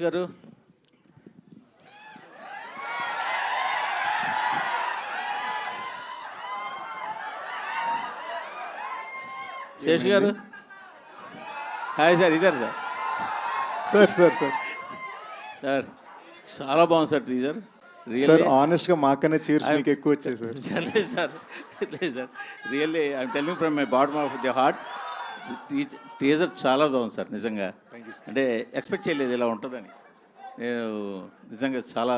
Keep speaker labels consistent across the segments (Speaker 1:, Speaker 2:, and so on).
Speaker 1: గారు శేష్ గారు hi sir ఇద్దరు sir
Speaker 2: sir sir sir
Speaker 1: sir చాలా బాగుంది సార్ టీజర్
Speaker 2: సార్ ఆనెస్ట్గా మాకనే చీర్స్ మీకు ఎక్కువ వచ్చాయి సార్.
Speaker 1: లేదు సార్ లేదు sir really I'm telling from my bottom of the heart teaser చాలా బాగుంది సార్ నిజంగా. అంటే ఎక్స్పెక్ట్ చేయలేదు ఇలా ఉంటుందని. నేను నిజంగా చాలా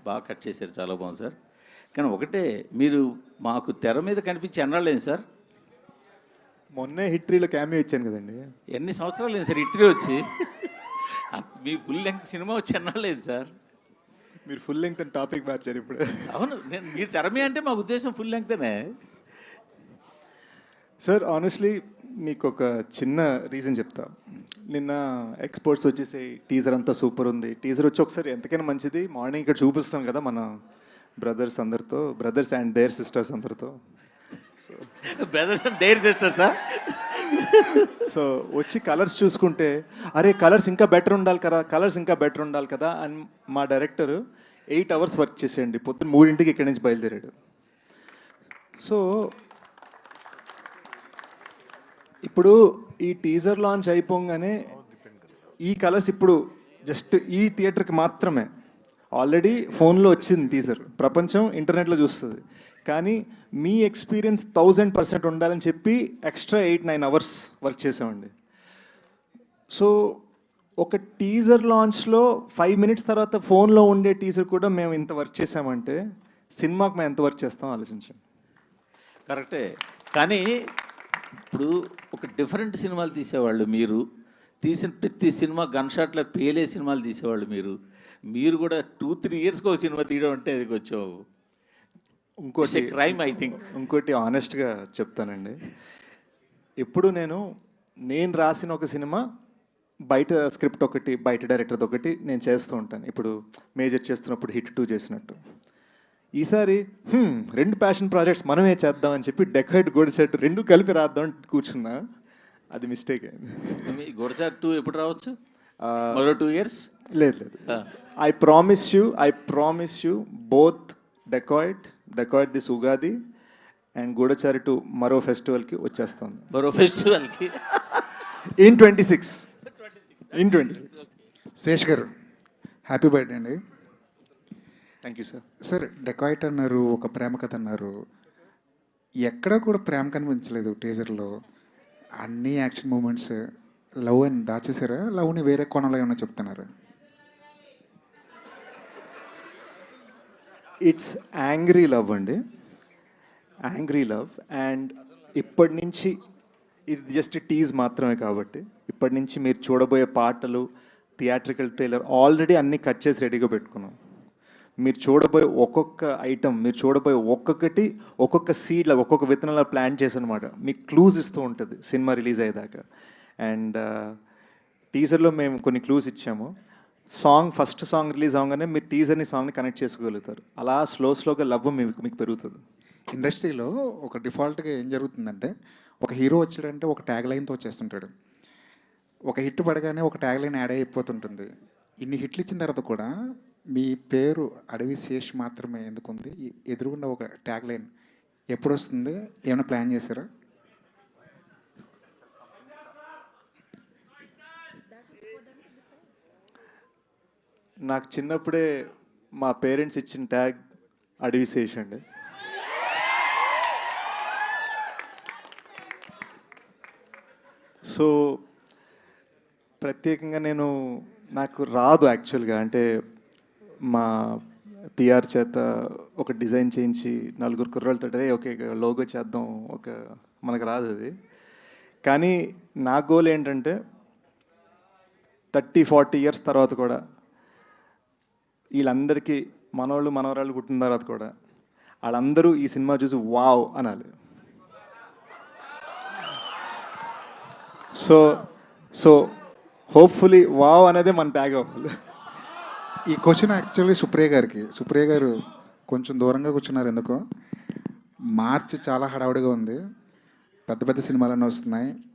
Speaker 1: బాగా కట్ చేశారు, చాలా బాగుంది సార్. కానీ ఒకటే, మీరు మాకు తెర మీద కనిపించి ఎన్నాళ్ళేంది సార్?
Speaker 2: మొన్నే హిట్రీలో క్యామియో ఇచ్చాను కదండి.
Speaker 1: ఎన్ని సంవత్సరాలు లేదు సార్ హిట్రీ వచ్చి? మీ ఫుల్ లెంగ్త్ సినిమా వచ్చి ఎన్నాళ్ళేంది సార్?
Speaker 2: మీరు ఫుల్ లెంగ్త్ అని టాపిక్ మార్చారు ఇప్పుడు.
Speaker 1: అవును, నేను మీరు తెర మీద అంటే మా ఉద్దేశం ఫుల్ లెంగ్తేనే
Speaker 2: సార్. ఆనెస్ట్లీ మీకు ఒక చిన్న రీజన్ చెప్తా. నిన్న ఎక్స్పోర్ట్స్ వచ్చేసి టీజర్ అంతా సూపర్ ఉంది. టీజర్ వచ్చి ఒకసారి ఎంతకైనా మంచిది మార్నింగ్ ఇక్కడ చూపిస్తాం కదా మన బ్రదర్స్ అందరితో, బ్రదర్స్ అండ్ దేర్ సిస్టర్స్ అందరితో.
Speaker 1: Brothers and dare sisters sir.
Speaker 2: So వచ్చి కలర్స్ చూసుకుంటే అరే కలర్స్ ఇంకా బెటర్ ఉండాలి కదా, కలర్స్ ఇంకా బెటర్ ఉండాలి కదా అని మా డైరెక్టర్ 8 hours వర్క్ చేసేయండి. పొద్దున్న 3 ఇక్కడి నుంచి బయలుదేరాడు. సో ఇప్పుడు ఈ టీజర్ లాంచ్ అయిపోగానే ఈ కలర్స్ ఇప్పుడు జస్ట్ ఈ థియేటర్కి మాత్రమే. ఆల్రెడీ ఫోన్లో వచ్చింది టీజర్, ప్రపంచం ఇంటర్నెట్లో చూస్తుంది. కానీ మీ ఎక్స్పీరియన్స్ 1000% ఉండాలని చెప్పి ఎక్స్ట్రా 8-9 hours వర్క్ చేసామండి. సో ఒక టీజర్ లాంచ్లో 5 minutes తర్వాత ఫోన్లో ఉండే టీజర్ కూడా మేము ఇంత వర్క్ చేసామంటే సినిమాకి మేము ఎంత వర్క్ చేస్తాం ఆలోచించండి.
Speaker 1: కరెక్టే. కానీ ఇప్పుడు ఒక డిఫరెంట్ సినిమాలు తీసేవాళ్ళు మీరు, తీసిన ప్రతి సినిమా గన్ షాట్లో పేలే సినిమాలు తీసేవాళ్ళు మీరు కూడా 2-3 yearsకి ఒక సినిమా తీయడం అంటే అది కొంచెం ఇంకోటి క్రైమ్ ఐ థింక్.
Speaker 2: ఇంకోటి ఆనెస్ట్గా చెప్తానండి, ఎప్పుడు నేను రాసిన ఒక సినిమా బయట స్క్రిప్ట్ ఒకటి, బయట డైరెక్టర్ది ఒకటి నేను చేస్తూ ఉంటాను. ఇప్పుడు మేజర్ చేస్తున్నప్పుడు హిట్ 2 చేసినట్టు ఈసారి 2 ప్యాషన్ ప్రాజెక్ట్స్ మనమే చేద్దామని చెప్పి డెకాయిడ్ గోడచాటు 2 కలిపి రాద్దాం కూర్చున్నా. అది మిస్టేక్ అయింది.
Speaker 1: గోడచాటు 2 ఎప్పుడు రావచ్చు? మరో 2 years?
Speaker 2: లేదు. I promise you both decide this Ugadi and Goodachari 2 మరో ఫెస్టివల్కి వచ్చేస్తుంది.
Speaker 1: మరో ఫెస్టివల్కి
Speaker 2: ఇన్ 26.
Speaker 3: శేష్ గారు హ్యాపీ బర్త్డే అండి.
Speaker 2: Thank you sir.
Speaker 3: Sir dacoit అన్నారు, ఒక ప్రేమ కథ అన్నారు, ఎక్కడ కూడా ప్రేమ కనిపించలేదు టీజర్లో. అన్ని యాక్షన్ మూమెంట్స్, లవ్ అని దాచేసారా? లవ్ని వేరే కోణంలో ఏమన్నా చెప్తున్నారు?
Speaker 2: ఇట్స్ యాంగ్రీ లవ్ అండి, యాంగ్రీ లవ్. అండ్ ఇప్పటి నుంచి ఇది జస్ట్ టీజ్ మాత్రమే కాబట్టి ఇప్పటి నుంచి మీరు చూడబోయే పాటలు, థియేట్రికల్ ట్రైలర్ ఆల్రెడీ అన్నీ కట్ చేసి రెడీగా పెట్టుకున్నాం. మీరు చూడబోయే ఒక్కొక్క ఐటమ్, మీరు చూడబోయే ఒక్కొక్కటి ఒక్కొక్క సీడ్లో, ఒక్కొక్క విత్తనంలో ప్లాన్ చేసి అనమాట మీకు క్లూజ్ ఇస్తూ ఉంటుంది సినిమా రిలీజ్ అయ్యేదాకా. అండ్ టీజర్లో మేము కొన్ని క్లూస్ ఇచ్చాము. ఫస్ట్ సాంగ్ రిలీజ్ అవగానే మీరు టీజర్ని సాంగ్ని కనెక్ట్ చేసుకోగలుగుతారు. అలా స్లోగా లవ్ మీకు పెరుగుతుంది.
Speaker 3: ఇండస్ట్రీలో ఒక డిఫాల్ట్గా ఏం జరుగుతుందంటే, ఒక హీరో వచ్చాడంటే ఒక ట్యాగ్ లైన్తో వచ్చేస్తుంటాడు. ఒక హిట్ పడగానే ఒక ట్యాగ్ లైన్ యాడ్ అయిపోతుంటుంది. ఇన్ని హిట్లు ఇచ్చిన తర్వాత కూడా మీ పేరు అడవి శేష్ మాత్రమే ఎందుకుంది? ఎదురుగుండా ఒక ట్యాగ్ లైన్ ఎప్పుడు వస్తుంది? ఏమైనా ప్లాన్ చేశారా?
Speaker 2: నాకు చిన్నప్పుడే మా పేరెంట్స్ ఇచ్చిన ట్యాగ్ అడవి శేష్ అండి. సో ప్రత్యేకంగా నాకు రాదు యాక్చువల్గా. అంటే మా పిఆర్ చేత ఒక డిజైన్ చేయించి 4 కుర్రాళ్ళతో ఓకే లోగో చేద్దాం, మనకు రాదు అది. కానీ నా గోల్ ఏంటంటే 30-40 years తర్వాత కూడా వీళ్ళందరికీ మనవరాళ్ళు పుట్టిన తర్వాత కూడా వాళ్ళందరూ ఈ సినిమా చూసి వావ్ అనాలి. సో హోప్ఫుల్లీ వావ్ అనేది మన ట్యాగ్ అవ్వాలి.
Speaker 3: ఈ క్వశ్చన్ యాక్చువల్లీ సుప్రియ గారు కొంచెం దూరంగా కూర్చున్నారు ఎందుకో. మార్చి చాలా హడావుడిగా ఉంది, పెద్ద సినిమాలన్నీ వస్తున్నాయి.